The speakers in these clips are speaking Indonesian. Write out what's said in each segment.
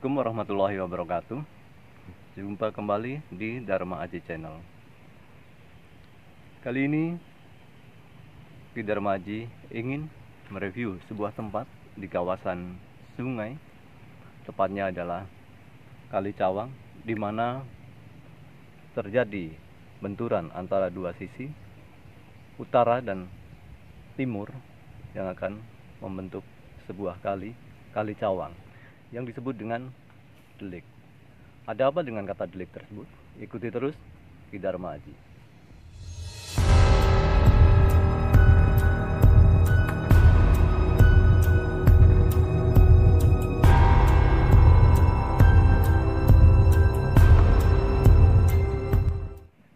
Assalamualaikum warahmatullahi wabarakatuh. Jumpa kembali di Dharma Aji Channel. Kali ini di Dharma Aji ingin mereview sebuah tempat di kawasan sungai, tepatnya adalah Kali Cawang, di mana terjadi benturan antara dua sisi, utara dan timur, yang akan membentuk sebuah kali Cawang yang disebut dengan delik. Ada apa dengan kata delik tersebut? Ikuti terus di Dharma Aji.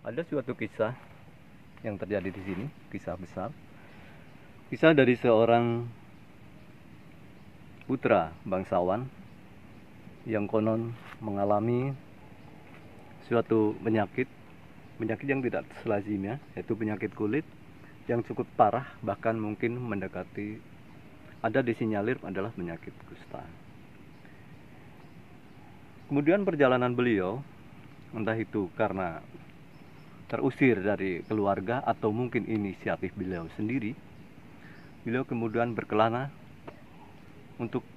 Ada suatu kisah yang terjadi di sini, kisah besar. Kisah dari seorang putra bangsawan yang konon mengalami suatu penyakit yang tidak selazimnya, yaitu penyakit kulit yang cukup parah, bahkan mungkin mendekati, ada disinyalir adalah penyakit kusta. Kemudian perjalanan beliau, entah itu karena terusir dari keluarga atau mungkin inisiatif beliau sendiri, beliau kemudian berkelana untuk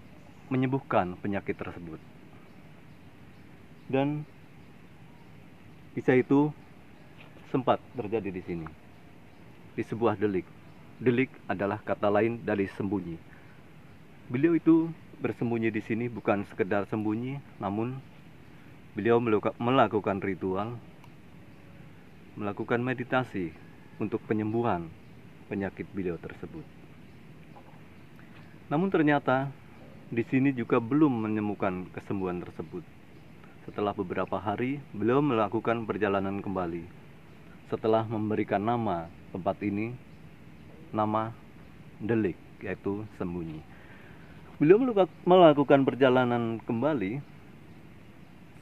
menyembuhkan penyakit tersebut. Dan kisah itu sempat terjadi di sini, di sebuah delik. Delik adalah kata lain dari sembunyi. Beliau itu bersembunyi di sini bukan sekedar sembunyi, namun beliau melakukan ritual, melakukan meditasi untuk penyembuhan penyakit beliau tersebut. Namun ternyata di sini juga belum menemukan kesembuhan tersebut. Setelah beberapa hari, beliau melakukan perjalanan kembali. Setelah memberikan nama tempat ini, nama delik, yaitu sembunyi. Beliau melakukan perjalanan kembali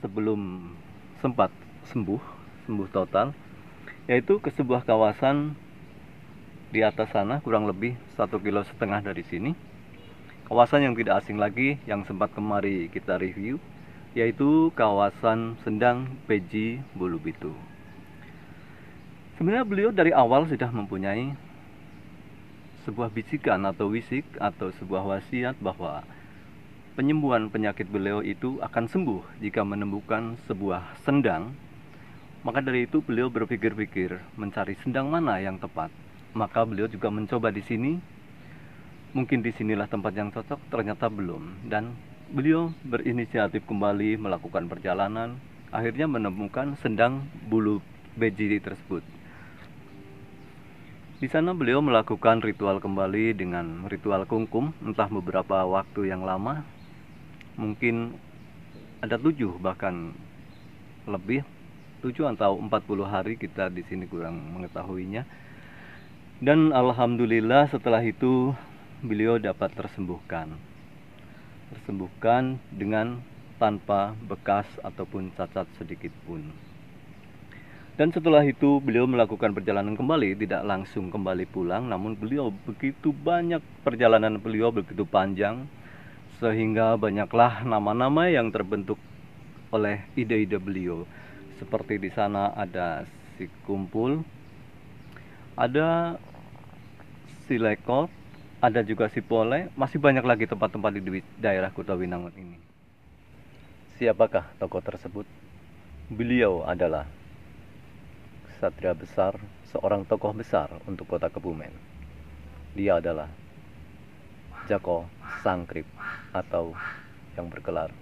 sebelum sempat sembuh total, yaitu ke sebuah kawasan di atas sana, kurang lebih 1,5 kilo dari sini. Kawasan yang tidak asing lagi, yang sempat kemari kita review, yaitu kawasan Sendang Beji Bulubitu. Sebenarnya beliau dari awal sudah mempunyai sebuah bisikan atau wisik atau sebuah wasiat bahwa penyembuhan penyakit beliau itu akan sembuh jika menemukan sebuah sendang. Maka dari itu beliau berpikir-pikir mencari sendang mana yang tepat. Maka beliau juga mencoba di sini. Mungkin disinilah tempat yang cocok, ternyata belum. Dan beliau berinisiatif kembali melakukan perjalanan, akhirnya menemukan Sendang Bulu Beji tersebut. Di sana beliau melakukan ritual kembali dengan ritual kungkum, entah beberapa waktu yang lama, mungkin ada 7 bahkan lebih, 7 atau 40 hari, kita di sini kurang mengetahuinya. Dan alhamdulillah setelah itu beliau dapat tersembuhkan dengan tanpa bekas ataupun cacat sedikit pun. Dan setelah itu beliau melakukan perjalanan kembali, tidak langsung kembali pulang, namun beliau begitu banyak, perjalanan beliau begitu panjang, sehingga banyaklah nama-nama yang terbentuk oleh ide-ide beliau. Seperti di sana ada si Kumpul, ada si Lekot, ada juga si Pole, masih banyak lagi tempat-tempat di daerah Kota Winangun ini. Siapakah tokoh tersebut? Beliau adalah ksatria besar, seorang tokoh besar untuk kota Kebumen. Dia adalah Jako Sangkrip atau yang bergelar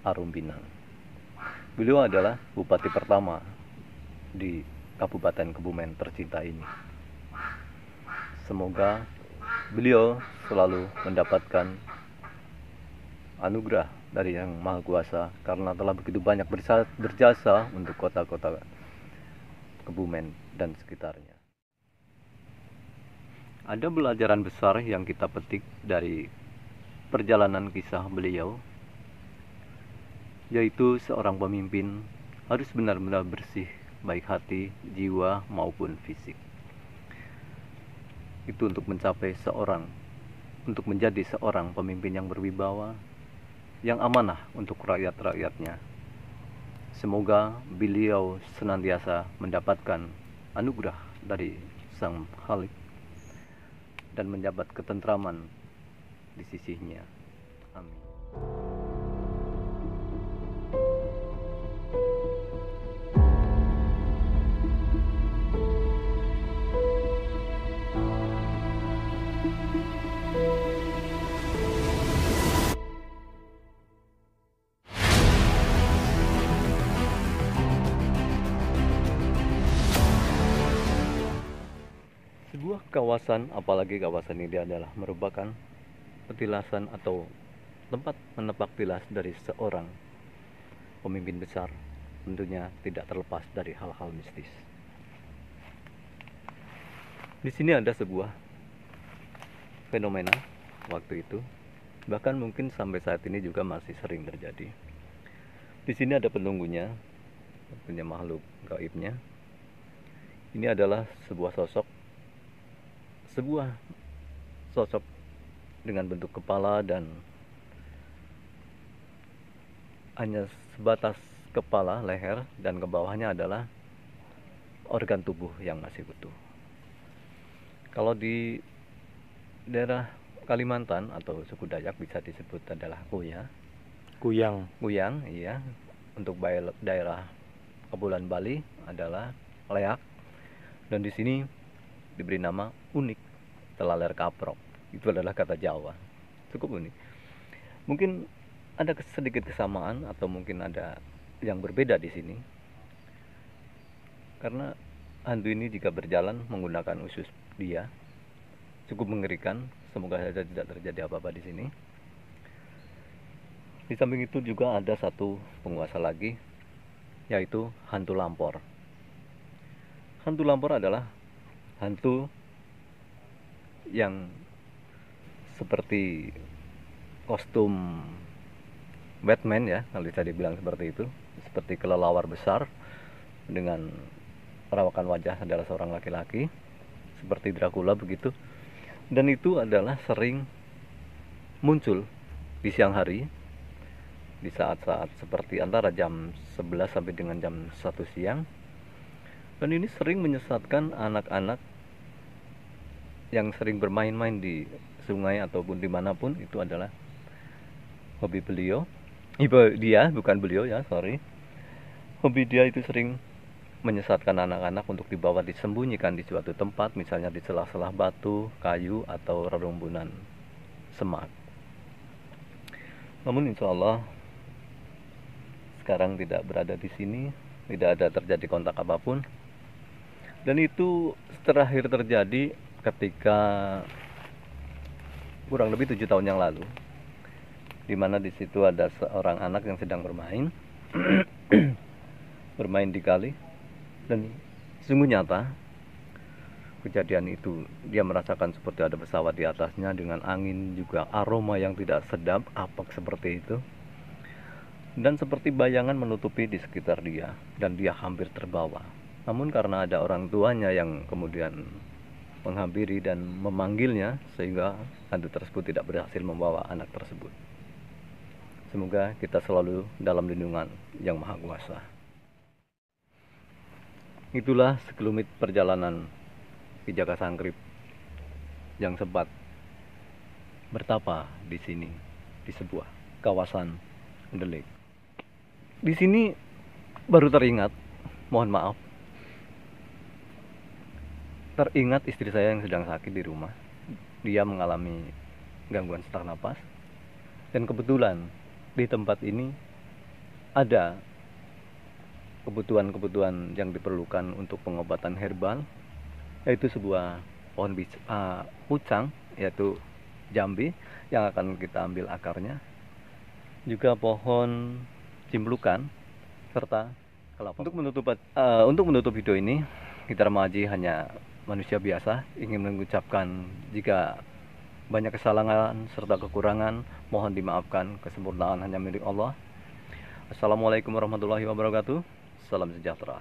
Arumbinang. Beliau adalah bupati pertama di Kabupaten Kebumen tercinta ini. Semoga beliau selalu mendapatkan anugerah dari Yang Maha Kuasa karena telah begitu banyak berjasa untuk kota-kota Kebumen dan sekitarnya. Ada pelajaran besar yang kita petik dari perjalanan kisah beliau, yaitu seorang pemimpin harus benar-benar bersih, baik hati, jiwa maupun fisik. Itu untuk mencapai untuk menjadi seorang pemimpin yang berwibawa, yang amanah untuk rakyat-rakyatnya. Semoga beliau senantiasa mendapatkan anugerah dari Sang Khalik dan menjabat ketentraman di sisinya. Amin. Sebuah kawasan, apalagi kawasan ini adalah merupakan petilasan atau tempat menepak tilas dari seorang pemimpin besar, tentunya tidak terlepas dari hal-hal mistis. Di sini ada sebuah fenomena waktu itu, bahkan mungkin sampai saat ini juga masih sering terjadi. Di sini ada penunggunya, punya makhluk gaibnya. Ini adalah sebuah sosok dengan bentuk kepala dan hanya sebatas kepala, leher, dan ke bawahnya adalah organ tubuh yang masih utuh. Kalau di daerah Kalimantan atau suku Dayak bisa disebut adalah Kuyang, iya. Untuk daerah Kepulauan Bali adalah Leak, dan di sini diberi nama unik, telaler kaprok. Itu adalah kata Jawa, cukup unik. Mungkin ada sedikit kesamaan atau mungkin ada yang berbeda di sini, karena hantu ini jika berjalan menggunakan usus dia cukup mengerikan. Semoga saja tidak terjadi apa-apa di sini. Di samping itu juga ada satu penguasa lagi, yaitu hantu lampor. Hantu lampor adalah hantu yang seperti kostum Batman ya, kalau bisa dibilang seperti itu, seperti kelelawar besar dengan perawakan wajah adalah seorang laki-laki seperti Dracula begitu. Dan itu adalah sering muncul di siang hari, di saat-saat seperti antara jam 11 sampai dengan jam 1 siang. Dan ini sering menyesatkan anak-anak yang sering bermain-main di sungai ataupun dimanapun. Itu adalah hobi beliau. Dia, bukan beliau ya, sorry. Hobi dia itu sering menyesatkan anak-anak untuk dibawa disembunyikan di suatu tempat, misalnya di celah-celah batu, kayu, atau rerumpunan semak. Namun insya Allah sekarang tidak berada di sini, tidak ada terjadi kontak apapun. Dan itu terakhir terjadi ketika kurang lebih 7 tahun yang lalu, di mana di situ ada seorang anak yang sedang bermain bermain di kali, dan sungguh nyata kejadian itu. Dia merasakan seperti ada pesawat di atasnya dengan angin juga aroma yang tidak sedap, apek seperti itu, dan seperti bayangan menutupi di sekitar dia, dan dia hampir terbawa. Namun karena ada orang tuanya yang kemudian menghampiri dan memanggilnya, sehingga hantu tersebut tidak berhasil membawa anak tersebut. Semoga kita selalu dalam lindungan Yang Maha Kuasa. Itulah sekelumit perjalanan Ki Jaka Sangkrip yang sempat bertapa di sini, di sebuah kawasan Delik. Di sini baru teringat, mohon maaf, teringat istri saya yang sedang sakit di rumah. Dia mengalami gangguan sesak napas, dan kebetulan di tempat ini ada kebutuhan yang diperlukan untuk pengobatan herbal, yaitu sebuah pohon pucang, yaitu jambi yang akan kita ambil akarnya, juga pohon cimplukan, serta kelapa. Untuk menutup video ini, kita remaji hanya manusia biasa, ingin mengucapkan jika banyak kesalahan serta kekurangan mohon dimaafkan, kesempurnaan hanya milik Allah. Assalamualaikum warahmatullahi wabarakatuh. Salam sejahtera.